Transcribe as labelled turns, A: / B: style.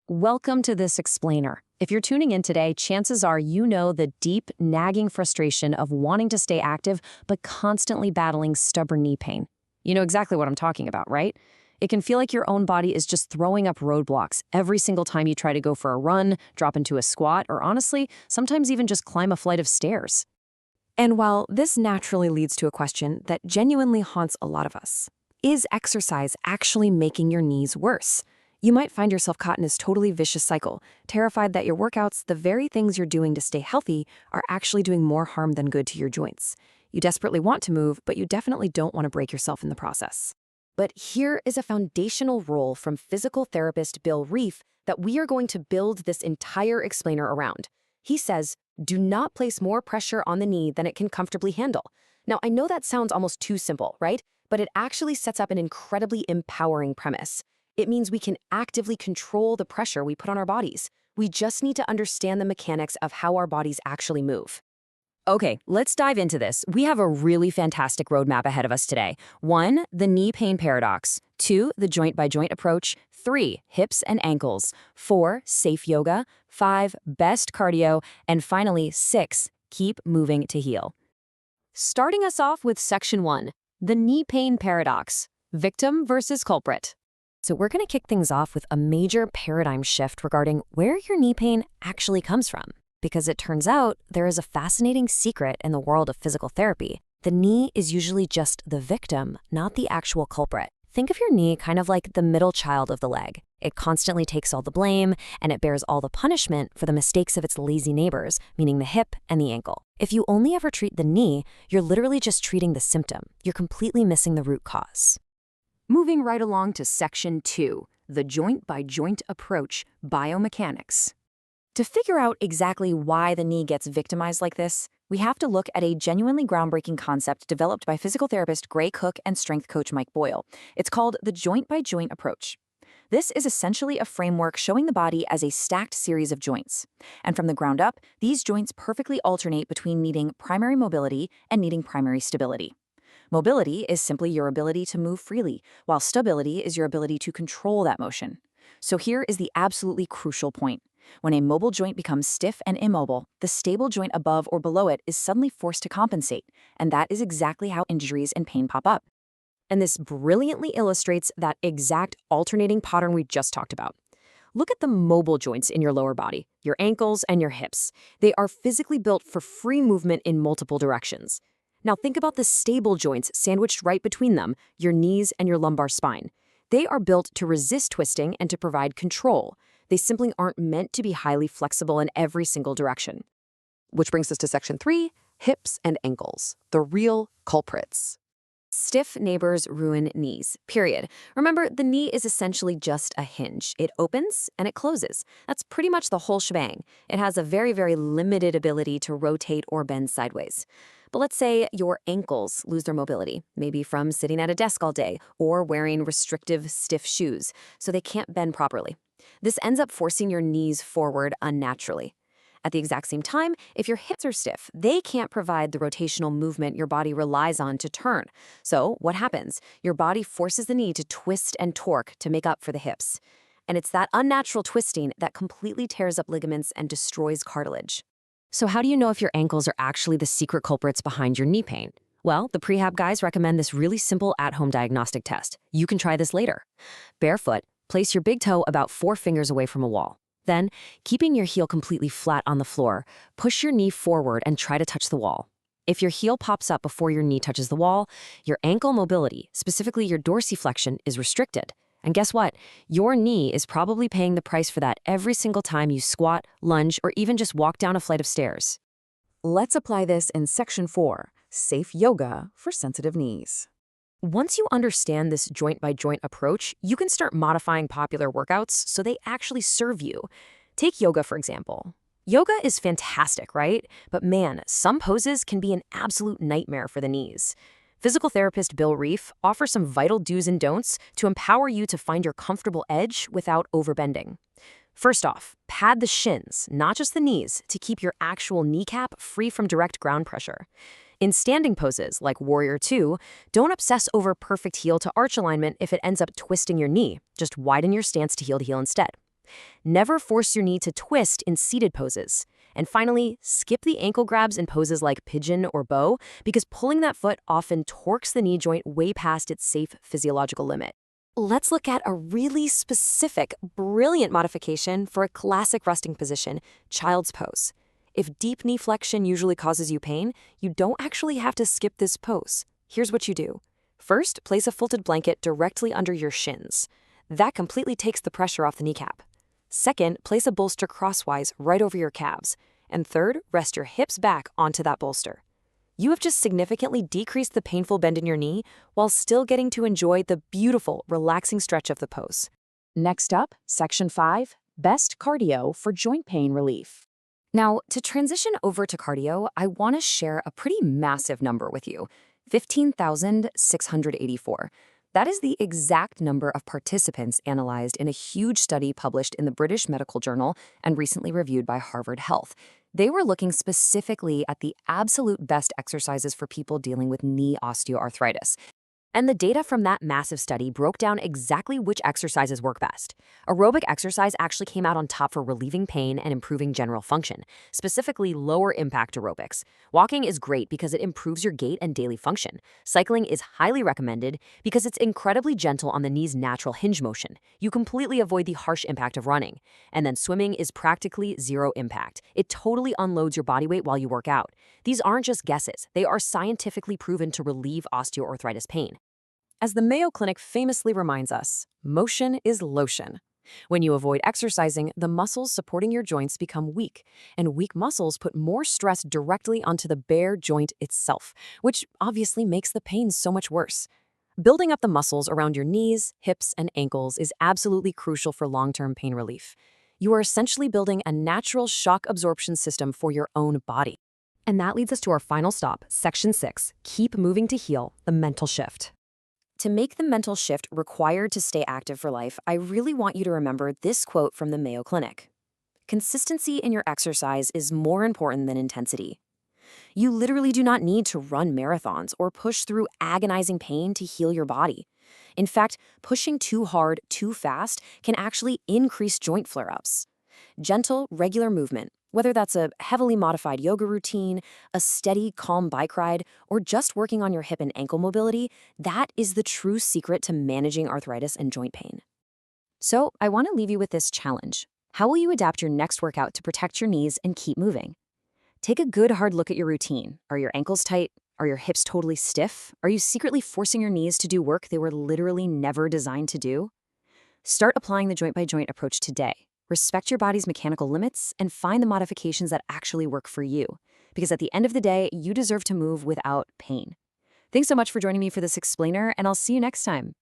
A: Welcome to this explainer. If you're tuning in today, chances are you know the deep, nagging frustration of wanting to stay active but constantly battling stubborn knee pain. You know exactly what I'm talking about, right? It can feel like your own body is just throwing up roadblocks every single time you try to go for a run, drop into a squat, or honestly, sometimes even just climb a flight of stairs. And while this naturally leads to a question that genuinely haunts a lot of us, is exercise actually making your knees worse? You might find yourself caught in this totally vicious cycle, terrified that your workouts, the very things you're doing to stay healthy, are actually doing more harm than good to your joints. You desperately want to move, but you definitely don't want to break yourself in the process. But here is a foundational rule from physical therapist Bill Reef that we are going to build this entire explainer around. He says, do not place more pressure on the knee than it can comfortably handle. Now, I know that sounds almost too simple, right? But it actually sets up an incredibly empowering premise. It means we can actively control the pressure we put on our bodies. We just need to understand the mechanics of how our bodies actually move. Okay, let's dive into this. We have a really fantastic roadmap ahead of us today. 1, the knee pain paradox. 2, the joint-by-joint approach. 3, hips and ankles. 4, safe yoga. 5, best cardio. And finally, 6, keep moving to heal. Starting us off with section 1, the knee pain paradox. Victim versus culprit. So we're going to kick things off with a major paradigm shift regarding where your knee pain actually comes from. Because it turns out there is a fascinating secret in the world of physical therapy. The knee is usually just the victim, not the actual culprit. Think of your knee kind of like the middle child of the leg. It constantly takes all the blame, and it bears all the punishment for the mistakes of its lazy neighbors, meaning the hip and the ankle. If you only ever treat the knee, you're literally just treating the symptom. You're completely missing the root cause. Moving right along to section 2, the joint-by-joint approach, biomechanics. To figure out exactly why the knee gets victimized like this, we have to look at a genuinely groundbreaking concept developed by physical therapist Gray Cook and strength coach Mike Boyle. It's called the joint-by-joint approach. This is essentially a framework showing the body as a stacked series of joints. And from the ground up, these joints perfectly alternate between needing primary mobility and needing primary stability. Mobility is simply your ability to move freely, while stability is your ability to control that motion. So here is the absolutely crucial point. When a mobile joint becomes stiff and immobile, the stable joint above or below it is suddenly forced to compensate, and that is exactly how injuries and pain pop up. And this brilliantly illustrates that exact alternating pattern we just talked about. Look at the mobile joints in your lower body, your ankles and your hips. They are physically built for free movement in multiple directions. Now think about the stable joints sandwiched right between them, your knees and your lumbar spine. They are built to resist twisting and to provide control. They simply aren't meant to be highly flexible in every single direction. Which brings us to section 3, hips and ankles, the real culprits. Stiff neighbors ruin knees, period. Remember, the knee is essentially just a hinge. It opens and it closes. That's pretty much the whole shebang. It has a very, very limited ability to rotate or bend sideways. But let's say your ankles lose their mobility, maybe from sitting at a desk all day or wearing restrictive, stiff shoes, so they can't bend properly. This ends up forcing your knees forward unnaturally. At the exact same time, if your hips are stiff, they can't provide the rotational movement your body relies on to turn. So what happens? Your body forces the knee to twist and torque to make up for the hips. And it's that unnatural twisting that completely tears up ligaments and destroys cartilage. So how do you know if your ankles are actually the secret culprits behind your knee pain? Well, the prehab guys recommend this really simple at-home diagnostic test. You can try this later. Barefoot, place your big toe about 4 fingers away from a wall. Then, keeping your heel completely flat on the floor, push your knee forward and try to touch the wall. If your heel pops up before your knee touches the wall, your ankle mobility, specifically your dorsiflexion, is restricted. And guess what? Your knee is probably paying the price for that every single time you squat, lunge, or even just walk down a flight of stairs. Let's apply this in section 4, safe yoga for sensitive knees. Once you understand this joint-by-joint approach, you can start modifying popular workouts so they actually serve you. Take yoga, for example. Yoga is fantastic, right? But man, some poses can be an absolute nightmare for the knees. Physical therapist Bill Reef offers some vital do's and don'ts to empower you to find your comfortable edge without overbending. First off, pad the shins, not just the knees, to keep your actual kneecap free from direct ground pressure. In standing poses, like Warrior 2, don't obsess over perfect heel to arch alignment if it ends up twisting your knee. Just widen your stance to heel instead. Never force your knee to twist in seated poses. And finally, skip the ankle grabs in poses like pigeon or bow because pulling that foot often torques the knee joint way past its safe physiological limit. Let's look at a really specific, brilliant modification for a classic resting position, child's pose. If deep knee flexion usually causes you pain, you don't actually have to skip this pose. Here's what you do. First, place a folded blanket directly under your shins. That completely takes the pressure off the kneecap. Second, place a bolster crosswise right over your calves. And third, rest your hips back onto that bolster. You have just significantly decreased the painful bend in your knee while still getting to enjoy the beautiful, relaxing stretch of the pose. Next up, Section 5, Best Cardio for Joint Pain Relief. Now, to transition over to cardio, I want to share a pretty massive number with you, 15,684. That is the exact number of participants analyzed in a huge study published in the British Medical Journal and recently reviewed by Harvard Health. They were looking specifically at the absolute best exercises for people dealing with knee osteoarthritis. And the data from that massive study broke down exactly which exercises work best. Aerobic exercise actually came out on top for relieving pain and improving general function, specifically lower impact aerobics. Walking is great because it improves your gait and daily function. Cycling is highly recommended because it's incredibly gentle on the knee's natural hinge motion. You completely avoid the harsh impact of running. And then swimming is practically zero impact. It totally unloads your body weight while you work out. These aren't just guesses. They are scientifically proven to relieve osteoarthritis pain. As the Mayo Clinic famously reminds us, motion is lotion. When you avoid exercising, the muscles supporting your joints become weak, and weak muscles put more stress directly onto the bare joint itself, which obviously makes the pain so much worse. Building up the muscles around your knees, hips, and ankles is absolutely crucial for long-term pain relief. You are essentially building a natural shock absorption system for your own body. And that leads us to our final stop, Section 6, Keep Moving to Heal, the mental shift. To make the mental shift required to stay active for life, I really want you to remember this quote from the Mayo Clinic. Consistency in your exercise is more important than intensity. You literally do not need to run marathons or push through agonizing pain to heal your body. In fact, pushing too hard, too fast can actually increase joint flare-ups. Gentle, regular movement, whether that's a heavily modified yoga routine, a steady, calm bike ride, or just working on your hip and ankle mobility, that is the true secret to managing arthritis and joint pain. So, I want to leave you with this challenge. How will you adapt your next workout to protect your knees and keep moving? Take a good hard look at your routine. Are your ankles tight? Are your hips totally stiff? Are you secretly forcing your knees to do work they were literally never designed to do? Start applying the joint-by-joint approach today. Respect your body's mechanical limits and find the modifications that actually work for you. Because at the end of the day, you deserve to move without pain. Thanks so much for joining me for this explainer, and I'll see you next time.